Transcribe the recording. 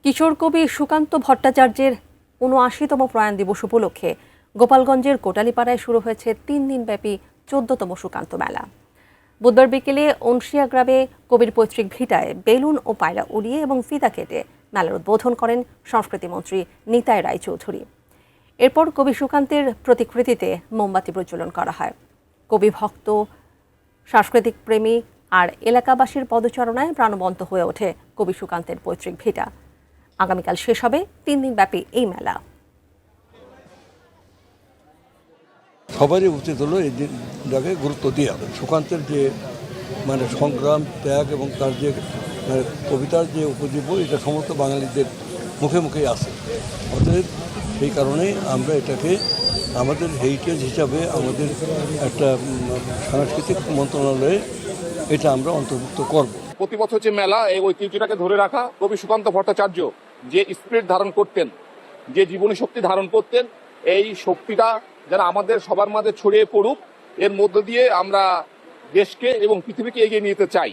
কিশোর কবি সুকান্ত ভট্টাচার্যের ৭৯তম প্রয়াণ দিবস উপলক্ষে গোপালগঞ্জের কোটালীপাড়ায় শুরু হয়েছে ৩ দিনব্যাপী ১৪তম সুকান্ত মেলা। বুধবার বিকেলে অনশিয়া গ্রামে কবির পৈতৃক ভিটায় বেলুন ও পায়রা উড়িয়ে এবং ফিতা কেটে মেলার উদ্বোধন করেন সংস্কৃতিমন্ত্রী নিতাই রায়চৌধুরী। এরপর কবি সুকান্তের প্রতিকৃতিতে মোমবাতি প্রজ্বলন করা হয়। কবি ভক্ত, সাংস্কৃতিক প্রেমী আর এলাকাবাসীর পদচারণায় প্রাণবন্ত হয়ে ওঠে কবি সুকান্তের পৈতৃক ভিটা। আগামীকাল শেষ হবে ৩ দিনব্যাপী এই মেলা। সবারই উচিত হলো এই দিনটাকে গুরুত্ব দেওয়া। সুকান্তের যে সংগ্রাম, ত্যাগ এবং তার যে কবিতার যে উপজীব্য, এটা সমস্ত বাঙালিদের মুখে মুখেই আছে। অতএব সেই কারণেই আমরা এটাকে আমাদের হেরিটেজ হিসাবে আমাদের একটা সাংস্কৃতিক মন্ত্রণালয়ে এটা আমরা অন্তর্ভুক্ত করব। প্রতি বছর যে মেলা, এই ঐতিহ্যটাকে ধরে রাখা। কবি সুকান্ত ভট্টাচার্য যে স্পিরিট ধারণ করতেন, যে জীবনী শক্তি ধারণ করতেন, এই শক্তিটা যেন আমাদের সবার মাঝে ছড়িয়ে পড়ুক। এর মধ্য দিয়ে আমরা দেশকে এবং পৃথিবীকে এগিয়ে নিতে চাই।